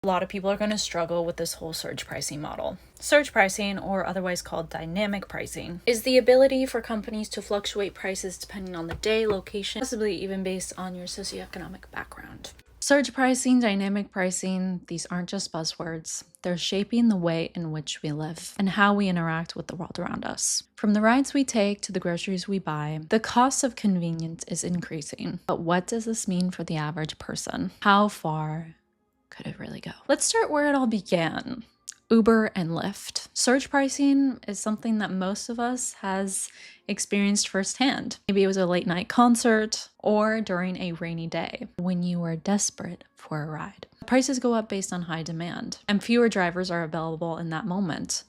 A lot of people are going to struggle with this whole surge pricing model. Surge pricing, or otherwise called dynamic pricing, is the ability for companies to fluctuate prices depending on the day, location, possibly even based on your socioeconomic background. Surge pricing, dynamic pricing, these aren't just buzzwords. They're shaping the way in which we live and how we interact with the world around us. From the rides we take to the groceries we buy, the cost of convenience is increasing. But what does this mean for the average person? How far could it really go? Let's start where it all began. Uber and Lyft. Surge pricing is something that most of us has experienced firsthand. Maybe it was a late night concert or during a rainy day when you were desperate for a ride. Prices go up based on high demand, and fewer drivers are available in that moment.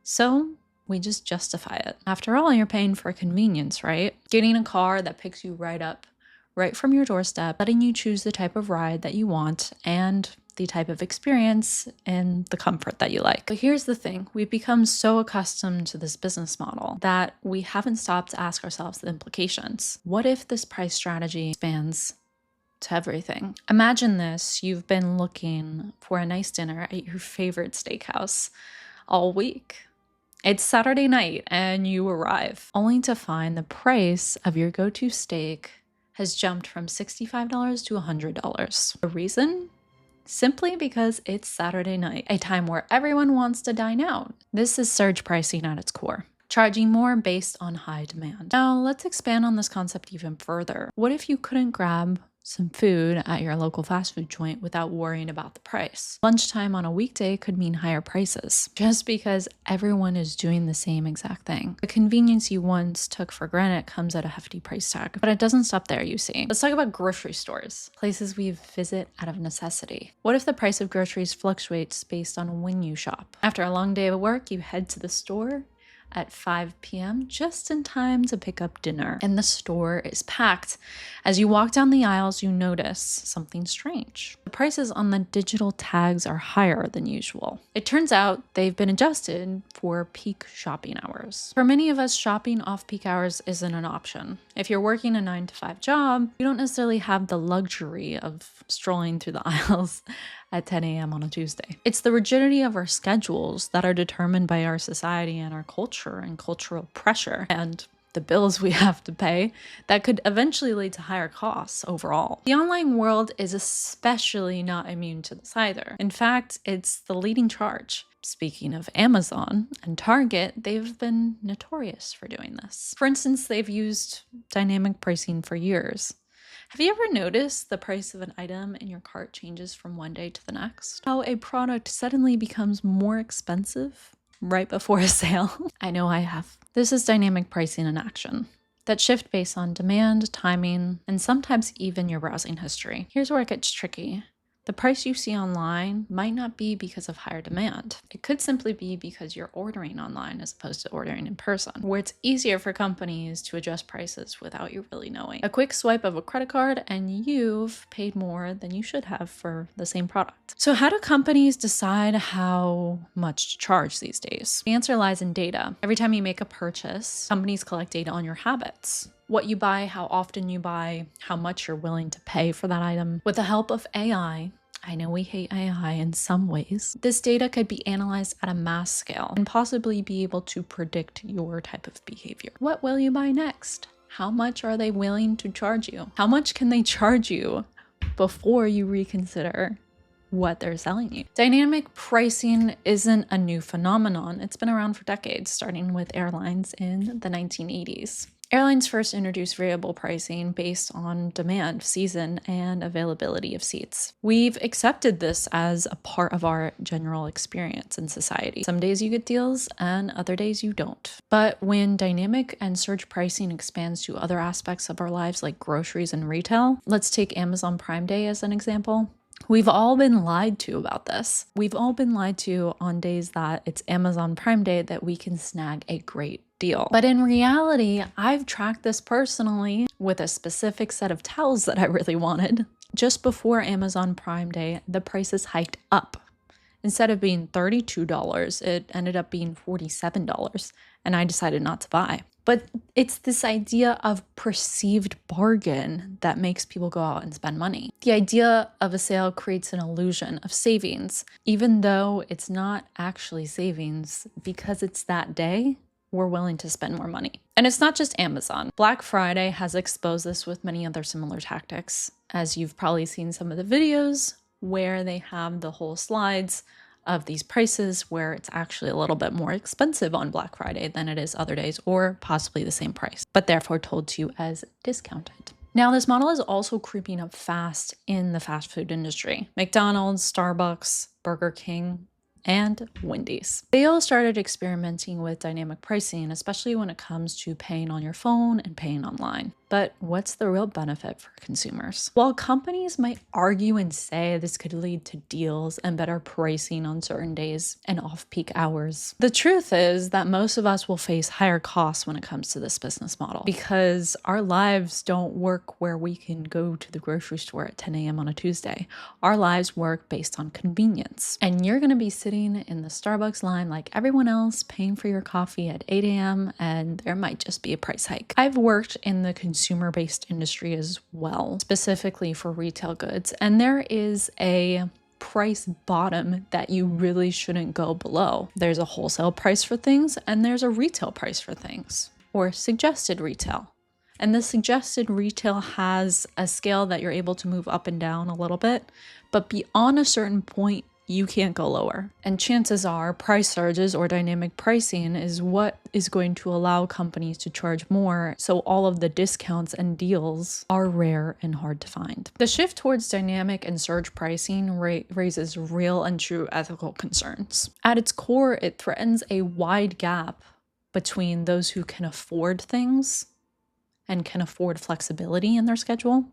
So we just justify it. After all, you're paying for convenience, right? Getting a car that picks you right from your doorstep, letting you choose the type of ride that you want and the type of experience and the comfort that you like. But here's the thing, we've become so accustomed to this business model that we haven't stopped to ask ourselves the implications. What if this price strategy expands to everything? Imagine this, you've been looking for a nice dinner at your favorite steakhouse all week. It's Saturday night and you arrive, only to find the price of your go-to steak has jumped from $65 to $100. The reason? Simply because it's Saturday night, a time where everyone wants to dine out. This is surge pricing at its core, charging more based on high demand. Now, let's expand on this concept even further. What if you couldn't grab some food at your local fast food joint without worrying about the price? Lunchtime on a weekday could mean higher prices, just because everyone is doing the same exact thing. The convenience you once took for granted comes at a hefty price tag. But it doesn't stop there, you see. Let's talk about grocery stores, places we visit out of necessity. What if the price of groceries fluctuates based on when you shop? After a long day of work, you head to the store at 5 p.m. just in time to pick up dinner, and the store is packed. As you walk down the aisles, you notice something strange. The prices on the digital tags are higher than usual. It turns out they've been adjusted for peak shopping hours. For many of us, shopping off-peak hours isn't an option. If you're working a 9-to-5 job, you don't necessarily have the luxury of strolling through the aisles at 10 a.m. on a Tuesday. It's the rigidity of our schedules that are determined by our society and our culture and cultural pressure and the bills we have to pay that could eventually lead to higher costs overall. The online world is especially not immune to this either. In fact, it's the leading charge. Speaking of Amazon and Target, they've been notorious for doing this. For instance, they've used dynamic pricing for years. Have you ever noticed the price of an item in your cart changes from one day to the next? How a product suddenly becomes more expensive right before a sale? I know I have. This is dynamic pricing in action that shift based on demand, timing, and sometimes even your browsing history. Here's where it gets tricky. The price you see online might not be because of higher demand. It could simply be because you're ordering online as opposed to ordering in person, where it's easier for companies to adjust prices without you really knowing. A quick swipe of a credit card and you've paid more than you should have for the same product. So how do companies decide how much to charge these days? The answer lies in data. Every time you make a purchase, companies collect data on your habits. What you buy, how often you buy, how much you're willing to pay for that item. With the help of AI, I know we hate AI in some ways, this data could be analyzed at a mass scale and possibly be able to predict your type of behavior. What will you buy next? How much are they willing to charge you? How much can they charge you before you reconsider what they're selling you? Dynamic pricing isn't a new phenomenon. It's been around for decades, starting with airlines in the 1980s. Airlines first introduced variable pricing based on demand, season, and availability of seats. We've accepted this as a part of our general experience in society. Some days you get deals and other days you don't. But when dynamic and surge pricing expands to other aspects of our lives like groceries and retail, let's take Amazon Prime Day as an example. We've all been lied to about this. We've all been lied to on days that it's Amazon Prime Day that we can snag a great deal. But in reality, I've tracked this personally with a specific set of towels that I really wanted. Just before Amazon Prime Day, the prices hiked up. Instead of being $32, it ended up being $47, and I decided not to buy. But it's this idea of perceived bargain that makes people go out and spend money. The idea of a sale creates an illusion of savings, even though it's not actually savings. Because it's that day, we're willing to spend more money. And it's not just Amazon. Black Friday has exposed this with many other similar tactics, as you've probably seen some of the videos where they have the whole slides of these prices where it's actually a little bit more expensive on Black Friday than it is other days, or possibly the same price, but therefore told to you as discounted. Now, this model is also creeping up fast in the fast food industry. McDonald's, Starbucks, Burger King, and Wendy's. They all started experimenting with dynamic pricing, especially when it comes to paying on your phone and paying online. But what's the real benefit for consumers? While companies might argue and say this could lead to deals and better pricing on certain days and off-peak hours, the truth is that most of us will face higher costs when it comes to this business model, because our lives don't work where we can go to the grocery store at 10 a.m. on a Tuesday. Our lives work based on convenience. And you're going to be sitting in the Starbucks line like everyone else, paying for your coffee at 8 a.m. and there might just be a price hike. I've worked in the consumer-based industry as well, specifically for retail goods, and there is a price bottom that you really shouldn't go below. There's a wholesale price for things and there's a retail price for things, or suggested retail. And the suggested retail has a scale that you're able to move up and down a little bit, but beyond a certain point, you can't go lower. And chances are price surges or dynamic pricing is what is going to allow companies to charge more, so all of the discounts and deals are rare and hard to find. The shift towards dynamic and surge pricing raises real and true ethical concerns. At its core, it threatens a wide gap between those who can afford things and can afford flexibility in their schedule,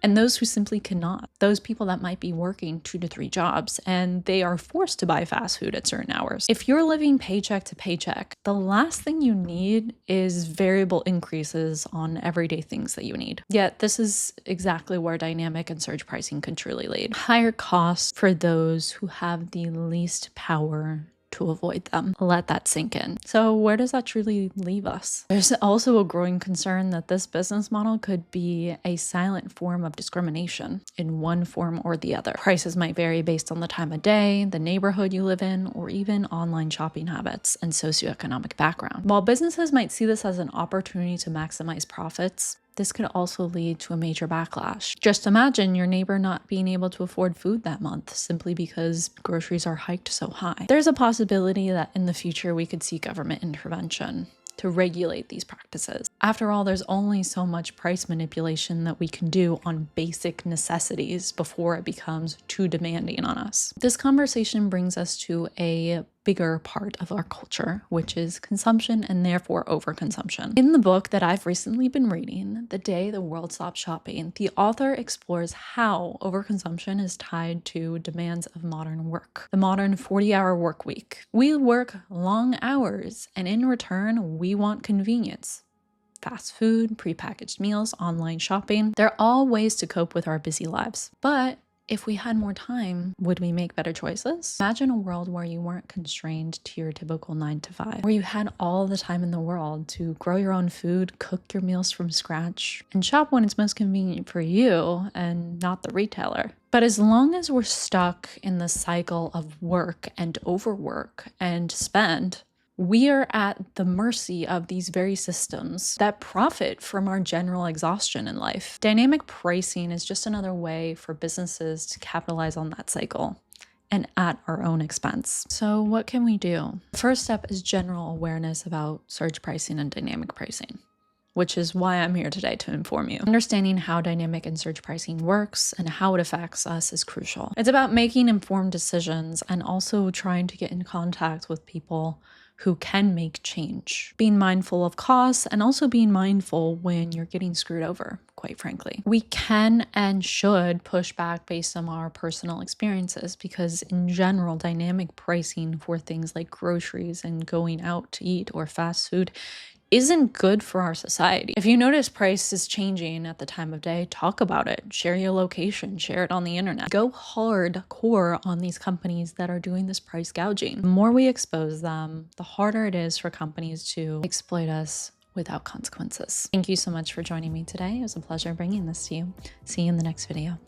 and those who simply cannot. Those people that might be working 2 to 3 jobs and they are forced to buy fast food at certain hours. If you're living paycheck to paycheck, the last thing you need is variable increases on everyday things that you need. Yet this is exactly where dynamic and surge pricing can truly lead. Higher costs for those who have the least power to avoid them. Let that sink in. So where does that truly leave us? There's also a growing concern that this business model could be a silent form of discrimination in one form or the other. Prices might vary based on the time of day, the neighborhood you live in, or even online shopping habits and socioeconomic background. While businesses might see this as an opportunity to maximize profits, this could also lead to a major backlash. Just imagine your neighbor not being able to afford food that month simply because groceries are hiked so high. There's a possibility that in the future we could see government intervention to regulate these practices. After all, there's only so much price manipulation that we can do on basic necessities before it becomes too demanding on us. This conversation brings us to a bigger part of our culture, which is consumption and therefore overconsumption. In the book that I've recently been reading, The Day the World Stopped Shopping, the author explores how overconsumption is tied to demands of modern work, the modern 40-hour work week. We work long hours, and in return, we want convenience. Fast food, prepackaged meals, online shopping, they're all ways to cope with our busy lives. But if we had more time, would we make better choices? Imagine a world where you weren't constrained to your typical 9 to 5, where you had all the time in the world to grow your own food, cook your meals from scratch, and shop when it's most convenient for you and not the retailer. But as long as we're stuck in the cycle of work and overwork and spend, we are at the mercy of these very systems that profit from our general exhaustion in life. Dynamic pricing is just another way for businesses to capitalize on that cycle and at our own expense. So what can we do? The first step is general awareness about surge pricing and dynamic pricing, which is why I'm here today to inform you. Understanding how dynamic and surge pricing works and how it affects us is crucial. It's about making informed decisions and also trying to get in contact with people who can make change. Being mindful of costs and also being mindful when you're getting screwed over, quite frankly. We can and should push back based on our personal experiences because in general, dynamic pricing for things like groceries and going out to eat or fast food isn't good for our society. If you notice prices changing at the time of day, talk about it. Share your location, share it on the internet. Go hardcore on these companies that are doing this price gouging. The more we expose them, the harder it is for companies to exploit us without consequences. Thank you so much for joining me today. It was a pleasure bringing this to you. See you in the next video.